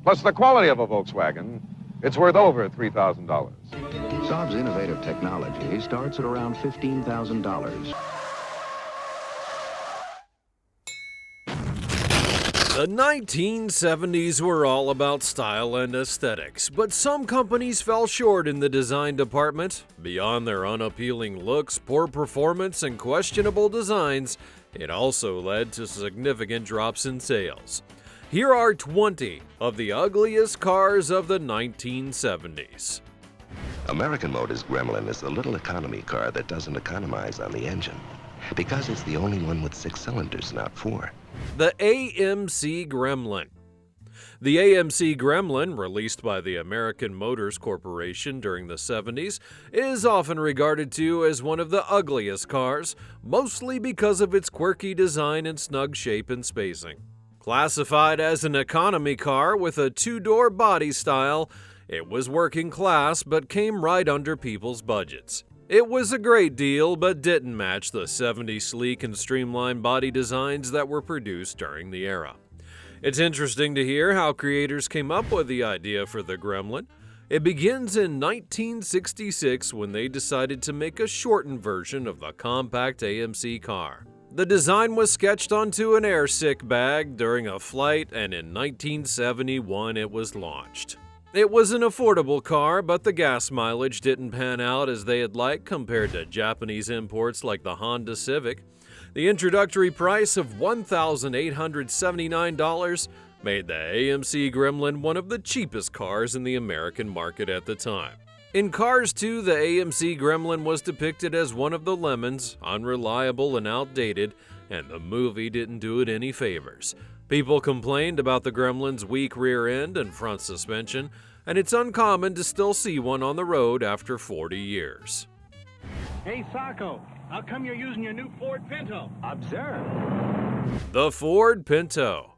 Plus the quality of a Volkswagen, it's worth over $3,000. Saab's innovative technology starts at around $15,000. The 1970s were all about style and aesthetics, but some companies fell short in the design department. Beyond their unappealing looks, poor performance, and questionable designs, it also led to significant drops in sales. Here are 20 of the ugliest cars of the 1970s. American Motors Gremlin is the little economy car that doesn't economize on the engine, because it's the only one with 6 cylinders, not 4. The AMC Gremlin. The AMC Gremlin, released by the American Motors Corporation during the 70s, is often regarded to as one of the ugliest cars, mostly because of its quirky design and snug shape and spacing. Classified as an economy car with a 2-door body style, it was working class but came right under people's budgets. It was a great deal, but didn't match the 70s sleek and streamlined body designs that were produced during the era. It's interesting to hear how creators came up with the idea for the Gremlin. It begins in 1966 when they decided to make a shortened version of the compact AMC car. The design was sketched onto an air-sick bag during a flight, and in 1971 it was launched. It was an affordable car, but the gas mileage didn't pan out as they had liked compared to Japanese imports like the Honda Civic. The introductory price of $1,879 made the AMC Gremlin one of the cheapest cars in the American market at the time. In Cars 2, the AMC Gremlin was depicted as one of the lemons, unreliable and outdated, and the movie didn't do it any favors. People complained about the Gremlin's weak rear end and front suspension, and it's uncommon to still see one on the road after 40 years. Hey, Sacco, how come you're using your new Ford Pinto? Observe. The Ford Pinto.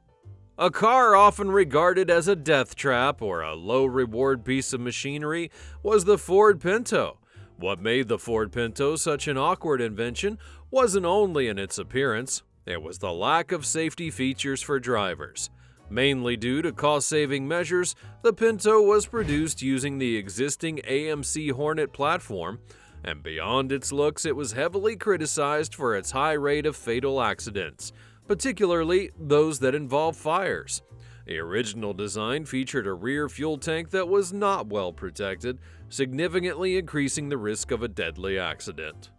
A car often regarded as a death trap or a low-reward piece of machinery was the Ford Pinto. What made the Ford Pinto such an awkward invention wasn't only in its appearance. It was the lack of safety features for drivers. Mainly due to cost-saving measures, the Pinto was produced using the existing AMC Hornet platform, and beyond its looks, it was heavily criticized for its high rate of fatal accidents, particularly those that involve fires. The original design featured a rear fuel tank that was not well protected, significantly increasing the risk of a deadly accident.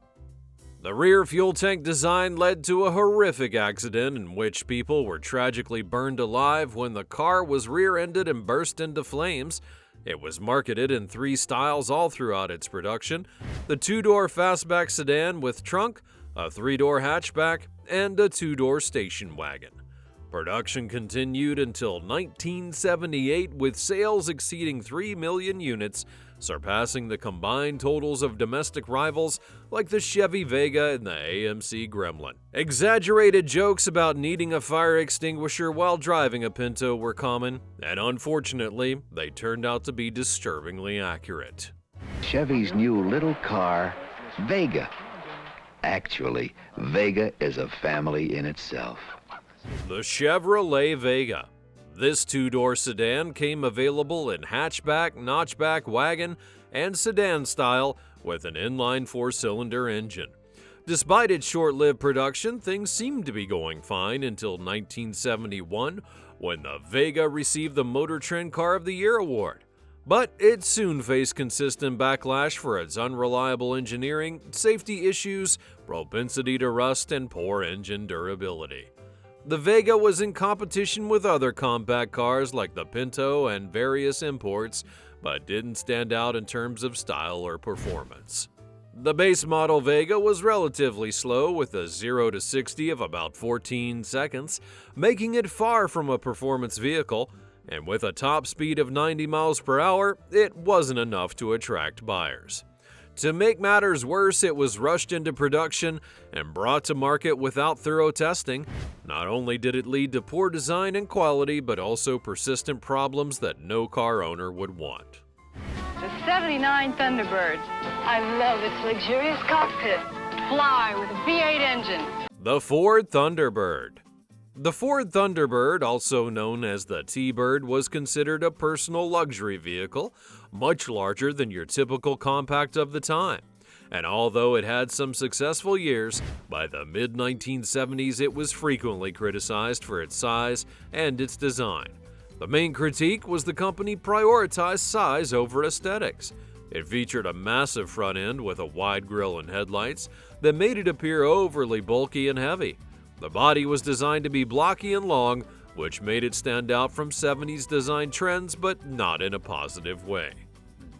The rear fuel tank design led to a horrific accident in which people were tragically burned alive when the car was rear-ended and burst into flames. It was marketed in 3 styles all throughout its production: the 2-door fastback sedan with trunk, a 3-door hatchback, and a 2-door station wagon. Production continued until 1978 with sales exceeding 3 million units, surpassing the combined totals of domestic rivals like the Chevy Vega and the AMC Gremlin. Exaggerated jokes about needing a fire extinguisher while driving a Pinto were common, and unfortunately, they turned out to be disturbingly accurate. Chevy's new little car, Vega. Actually, Vega is a family in itself. The Chevrolet Vega. This 2-door sedan came available in hatchback, notchback, wagon, and sedan style with an inline 4-cylinder engine. Despite its short-lived production, things seemed to be going fine until 1971, when the Vega received the Motor Trend Car of the Year award. But it soon faced consistent backlash for its unreliable engineering, safety issues, propensity to rust, and poor engine durability. The Vega was in competition with other compact cars like the Pinto and various imports, but didn't stand out in terms of style or performance. The base model Vega was relatively slow with a 0 to 60 of about 14 seconds, making it far from a performance vehicle, and with a top speed of 90 miles per hour, it wasn't enough to attract buyers. To make matters worse, it was rushed into production and brought to market without thorough testing. Not only did it lead to poor design and quality, but also persistent problems that no car owner would want. The 79 Thunderbird. I love its luxurious cockpit. Fly with a V8 engine. The Ford Thunderbird. The Ford Thunderbird, also known as the T-Bird, was considered a personal luxury vehicle, much larger than your typical compact of the time. And although it had some successful years, by the mid-1970s it was frequently criticized for its size and its design. The main critique was the company prioritized size over aesthetics. It featured a massive front end with a wide grille and headlights that made it appear overly bulky and heavy. The body was designed to be blocky and long, which made it stand out from 70s design trends, but not in a positive way.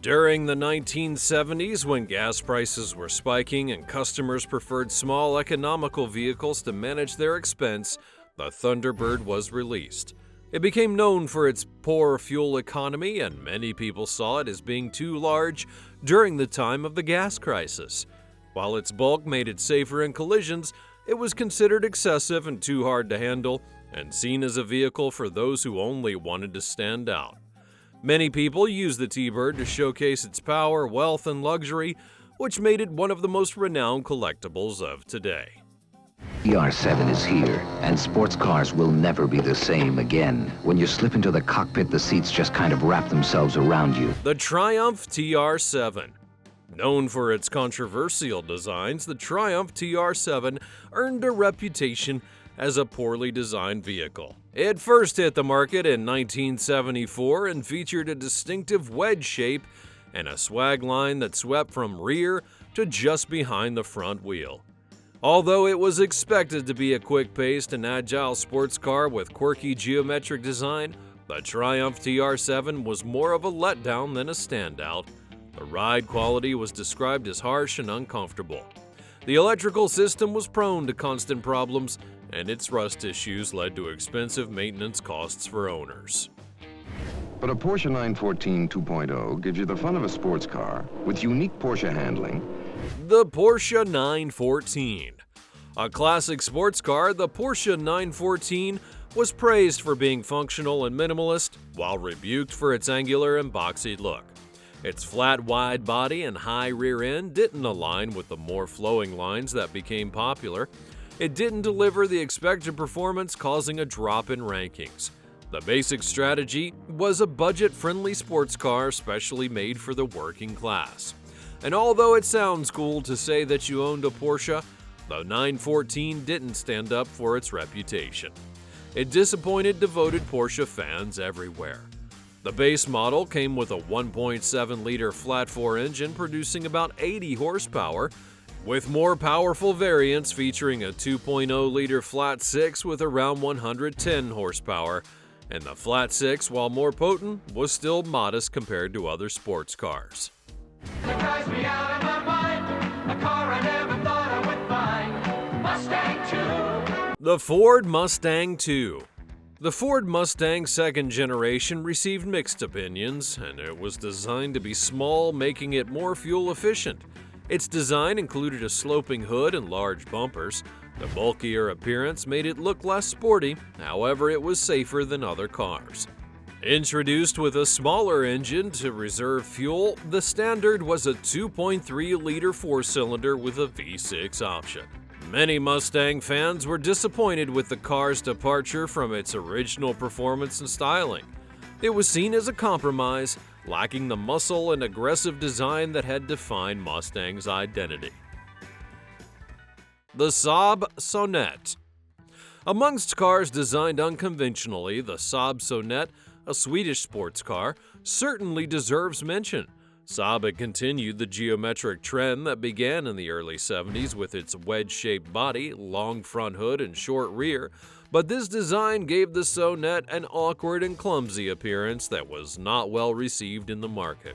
During the 1970s, when gas prices were spiking and customers preferred small economical vehicles to manage their expense, the Thunderbird was released. It became known for its poor fuel economy, and many people saw it as being too large during the time of the gas crisis. While its bulk made it safer in collisions, it was considered excessive and too hard to handle, and seen as a vehicle for those who only wanted to stand out. Many people used the T-Bird to showcase its power, wealth, and luxury, which made it one of the most renowned collectibles of today. TR7 is here, and sports cars will never be the same again. When you slip into the cockpit, the seats just kind of wrap themselves around you. The Triumph TR7. Known for its controversial designs, the Triumph TR7 earned a reputation as a poorly designed vehicle. It first hit the market in 1974 and featured a distinctive wedge shape and a swag line that swept from rear to just behind the front wheel. Although it was expected to be a quick-paced and agile sports car with quirky geometric design, the Triumph TR7 was more of a letdown than a standout. The ride quality was described as harsh and uncomfortable. The electrical system was prone to constant problems, and its rust issues led to expensive maintenance costs for owners. But a Porsche 914 2.0 gives you the fun of a sports car with unique Porsche handling. The Porsche 914. A classic sports car, the Porsche 914 was praised for being functional and minimalist, while rebuked for its angular and boxy look. Its flat, wide body and high rear end didn't align with the more flowing lines that became popular. It didn't deliver the expected performance, causing a drop in rankings. The basic strategy was a budget-friendly sports car specially made for the working class. And although it sounds cool to say that you owned a Porsche, the 914 didn't stand up for its reputation. It disappointed devoted Porsche fans everywhere. The base model came with a 1.7-liter flat-4 engine producing about 80 horsepower, with more powerful variants featuring a 2.0-liter flat-6 with around 110 horsepower, and the flat-6, while more potent, was still modest compared to other sports cars. It drives me out of my mind, a car I never thought I would find, Mustang 2. The Ford Mustang II. The Ford Mustang second generation received mixed opinions, and it was designed to be small, making it more fuel efficient. Its design included a sloping hood and large bumpers. The bulkier appearance made it look less sporty, however it was safer than other cars. Introduced with a smaller engine to reserve fuel, the standard was a 2.3-liter four-cylinder with a V6 option. Many Mustang fans were disappointed with the car's departure from its original performance and styling. It was seen as a compromise, lacking the muscle and aggressive design that had defined Mustang's identity. The Saab Sonet. Amongst cars designed unconventionally, the Saab Sonet, a Swedish sports car, certainly deserves mention. Saab had continued the geometric trend that began in the early 70s with its wedge-shaped body, long front hood, and short rear, but this design gave the Sonet an awkward and clumsy appearance that was not well received in the market.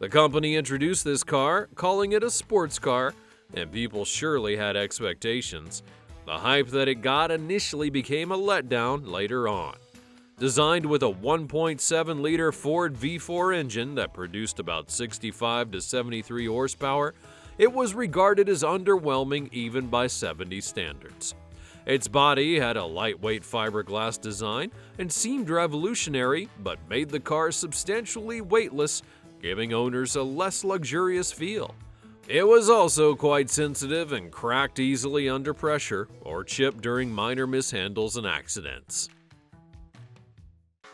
The company introduced this car, calling it a sports car, and people surely had expectations. The hype that it got initially became a letdown later on. Designed with a 1.7-liter Ford V4 engine that produced about 65 to 73 horsepower, it was regarded as underwhelming even by 70 standards. Its body had a lightweight fiberglass design and seemed revolutionary, but made the car substantially weightless, giving owners a less luxurious feel. It was also quite sensitive and cracked easily under pressure or chipped during minor mishandles and accidents.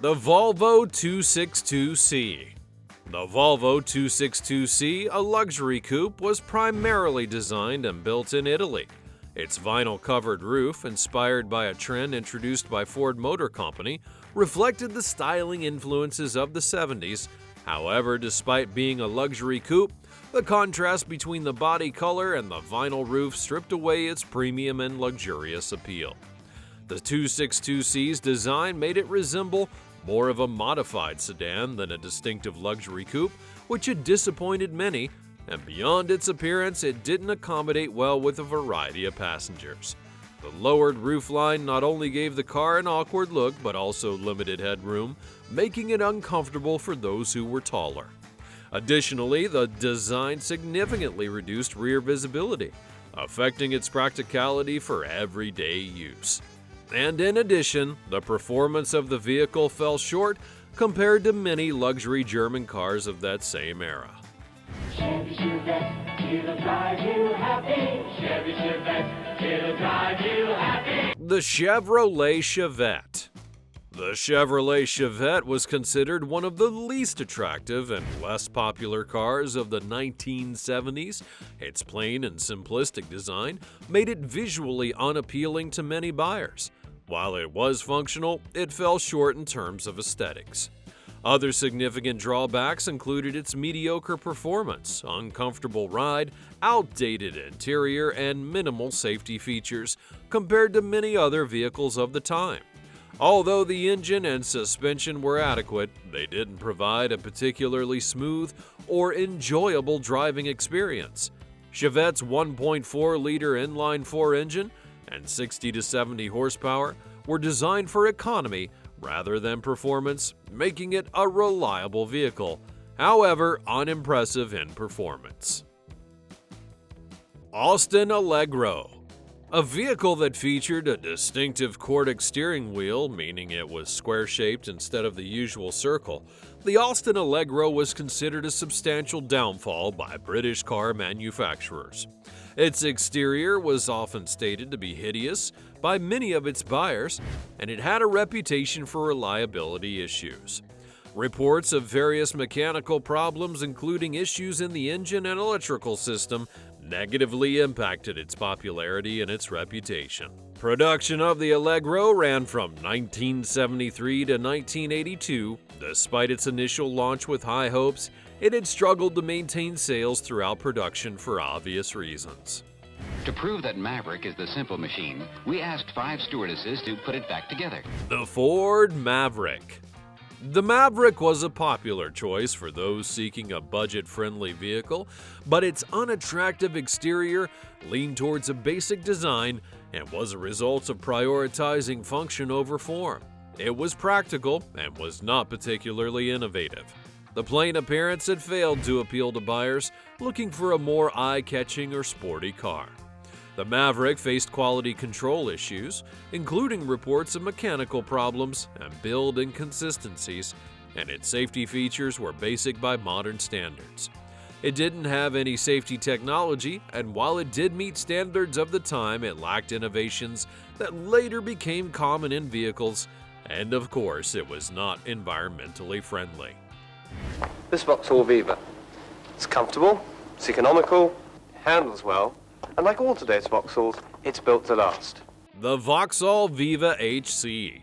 The Volvo 262C. The Volvo 262C, a luxury coupe, was primarily designed and built in Italy. Its vinyl-covered roof, inspired by a trend introduced by Ford Motor Company, reflected the styling influences of the 70s. However, despite being a luxury coupe, the contrast between the body color and the vinyl roof stripped away its premium and luxurious appeal. The 262C's design made it resemble more of a modified sedan than a distinctive luxury coupe, which had disappointed many, and beyond its appearance, it didn't accommodate well with a variety of passengers. The lowered roofline not only gave the car an awkward look, but also limited headroom, making it uncomfortable for those who were taller. Additionally, the design significantly reduced rear visibility, affecting its practicality for everyday use. And in addition, the performance of the vehicle fell short compared to many luxury German cars of that same era. Chevy Chevette, it'll drive you happy. Chevy Chevette, it'll drive you happy. The Chevrolet Chevette. The Chevrolet Chevette was considered one of the least attractive and less popular cars of the 1970s. Its plain and simplistic design made it visually unappealing to many buyers. While it was functional, it fell short in terms of aesthetics. Other significant drawbacks included its mediocre performance, uncomfortable ride, outdated interior, and minimal safety features compared to many other vehicles of the time. Although the engine and suspension were adequate, they didn't provide a particularly smooth or enjoyable driving experience. Chevette's 1.4-liter inline-4 engine and 60 to 70 horsepower were designed for economy rather than performance, making it a reliable vehicle, however unimpressive in performance. Austin Allegro. A vehicle that featured a distinctive Cortex steering wheel, meaning it was square-shaped instead of the usual circle, the Austin Allegro was considered a substantial downfall by British car manufacturers. Its exterior was often stated to be hideous by many of its buyers, and it had a reputation for reliability issues. Reports of various mechanical problems, including issues in the engine and electrical system, negatively impacted its popularity and its reputation. Production of the Allegro ran from 1973 to 1982. Despite its initial launch with high hopes, it had struggled to maintain sales throughout production for obvious reasons. To prove that Maverick is the simple machine, we asked 5 stewardesses to put it back together. The Ford Maverick. The Maverick was a popular choice for those seeking a budget-friendly vehicle, but its unattractive exterior leaned towards a basic design and was a result of prioritizing function over form. It was practical and was not particularly innovative. The plain appearance had failed to appeal to buyers looking for a more eye-catching or sporty car. The Maverick faced quality control issues, including reports of mechanical problems and build inconsistencies, and its safety features were basic by modern standards. It didn't have any safety technology, and while it did meet standards of the time, it lacked innovations that later became common in vehicles, and of course, it was not environmentally friendly. This Vauxhall Viva. It's comfortable, it's economical, handles well, and like all today's Vauxhalls, it's built to last. The Vauxhall Viva HC.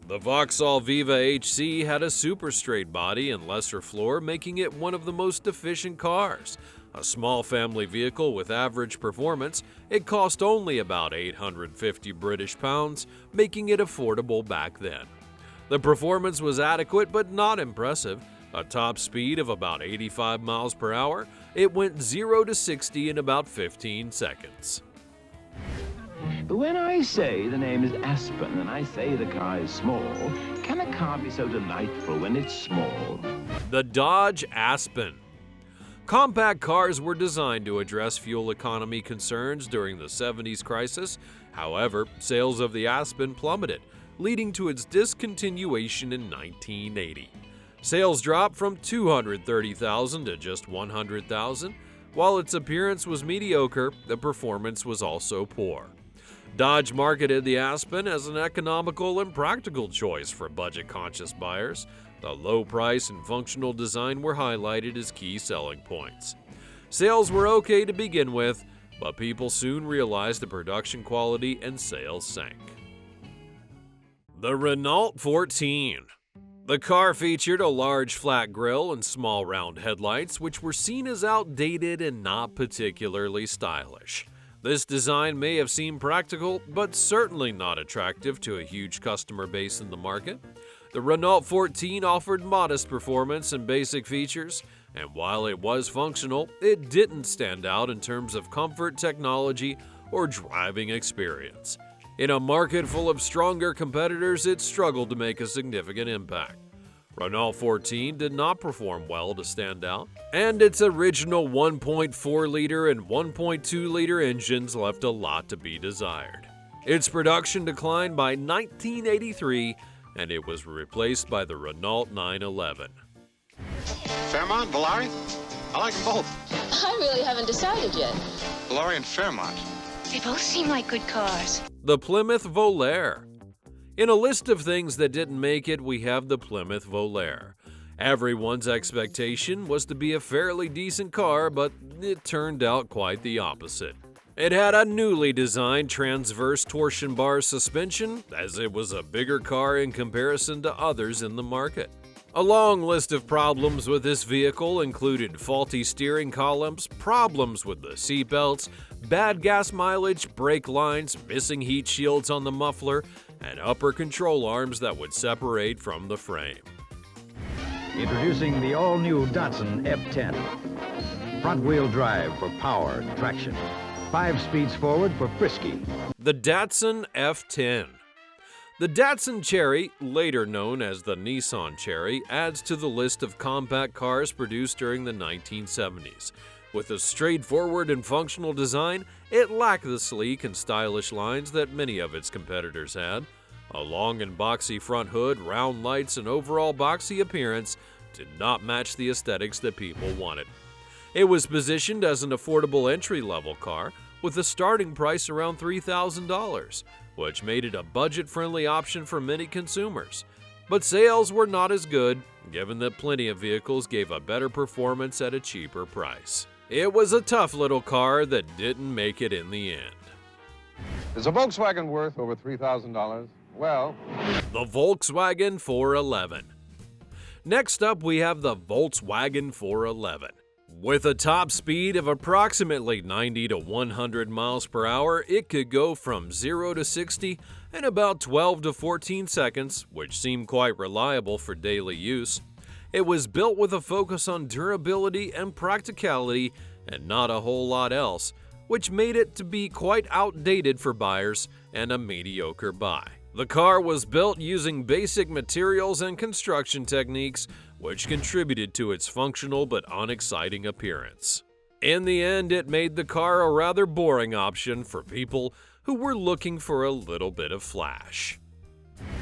The Vauxhall Viva HC had a super straight body and lesser floor, making it one of the most efficient cars. A small family vehicle with average performance, it cost only about 850 British pounds, making it affordable back then. The performance was adequate but not impressive. A top speed of about 85 miles per hour, it went 0 to 60 in about 15 seconds. When I say the name is Aspen and I say the car is small, can a car be so delightful when it's small? The Dodge Aspen. Compact cars were designed to address fuel economy concerns during the 70s crisis. However, sales of the Aspen plummeted, leading to its discontinuation in 1980. Sales dropped from 230,000 to just 100,000. While its appearance was mediocre, the performance was also poor. Dodge marketed the Aspen as an economical and practical choice for budget-conscious buyers. The low price and functional design were highlighted as key selling points. Sales were okay to begin with, but people soon realized the production quality and sales sank. The Renault 14. The car featured a large flat grille and small round headlights, which were seen as outdated and not particularly stylish. This design may have seemed practical, but certainly not attractive to a huge customer base in the market. The Renault 14 offered modest performance and basic features, and while it was functional, it didn't stand out in terms of comfort, technology, or driving experience. In a market full of stronger competitors, it struggled to make a significant impact. Renault 14 did not perform well to stand out, and its original 1.4-liter and 1.2-liter engines left a lot to be desired. Its production declined by 1983, and it was replaced by the Renault 911. Fairmont, Volare? I like them both. I really haven't decided yet. Volare and Fairmont. They both seem like good cars. The Plymouth Voyager. In a list of things that didn't make it, we have the Plymouth Voyager. Everyone's expectation was to be a fairly decent car, but it turned out quite the opposite. It had a newly designed transverse torsion bar suspension, as it was a bigger car in comparison to others in the market. A long list of problems with this vehicle included faulty steering columns, problems with the seatbelts, bad gas mileage, brake lines, missing heat shields on the muffler, and upper control arms that would separate from the frame. Introducing the all-new Datsun F10. Front-wheel drive for power and traction. 5 speeds forward for frisky. The Datsun F10. The Datsun Cherry, later known as the Nissan Cherry, adds to the list of compact cars produced during the 1970s. With a straightforward and functional design, it lacked the sleek and stylish lines that many of its competitors had. A long and boxy front hood, round lights, and overall boxy appearance did not match the aesthetics that people wanted. It was positioned as an affordable entry-level car with a starting price around $3,000, which made it a budget-friendly option for many consumers. But sales were not as good, given that plenty of vehicles gave a better performance at a cheaper price. It was a tough little car that didn't make it in the end. Is a Volkswagen worth over $3,000? Well, the Volkswagen 411. Next up, we have the Volkswagen 411. With a top speed of approximately 90 to 100 miles per hour, it could go from 0 to 60 in about 12 to 14 seconds, which seemed quite reliable for daily use. It was built with a focus on durability and practicality and not a whole lot else, which made it to be quite outdated for buyers and a mediocre buy. The car was built using basic materials and construction techniques, which contributed to its functional but unexciting appearance. In the end, it made the car a rather boring option for people who were looking for a little bit of flash.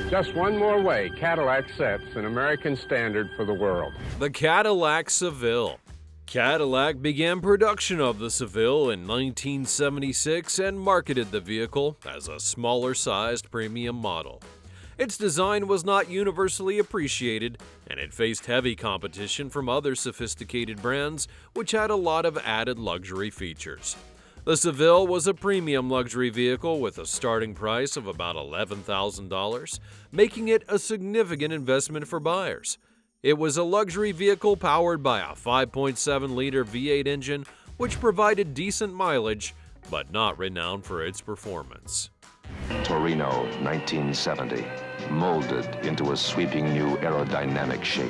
Just one more way Cadillac sets an American standard for the world. The Cadillac Seville. Cadillac began production of the Seville in 1976 and marketed the vehicle as a smaller-sized premium model. Its design was not universally appreciated, and it faced heavy competition from other sophisticated brands, which had a lot of added luxury features. The Seville was a premium luxury vehicle with a starting price of about $11,000, making it a significant investment for buyers. It was a luxury vehicle powered by a 5.7-liter V8 engine, which provided decent mileage, but not renowned for its performance. Torino, 1970, molded into a sweeping new aerodynamic shape.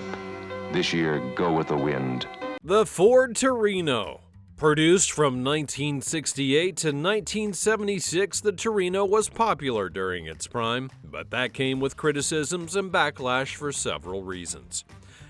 This year, go with the wind. The Ford Torino. Produced from 1968 to 1976, the Torino was popular during its prime, but that came with criticisms and backlash for several reasons.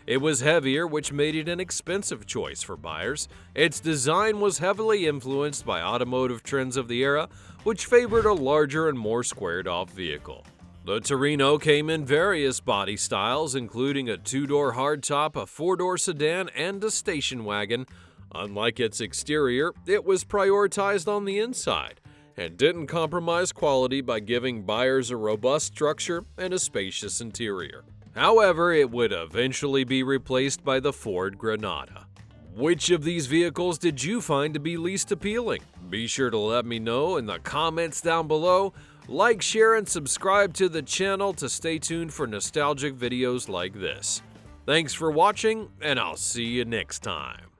It was heavier, which made it an expensive choice for buyers. Its design was heavily influenced by automotive trends of the era, which favored a larger and more squared-off vehicle. The Torino came in various body styles, including a 2-door hardtop, a 4-door sedan, and a station wagon, Unlike its exterior, it was prioritized on the inside and didn't compromise quality by giving buyers a robust structure and a spacious interior. However, it would eventually be replaced by the Ford Granada. Which of these vehicles did you find to be least appealing? Be sure to let me know in the comments down below. Like, share, and subscribe to the channel to stay tuned for nostalgic videos like this. Thanks for watching, and I'll see you next time.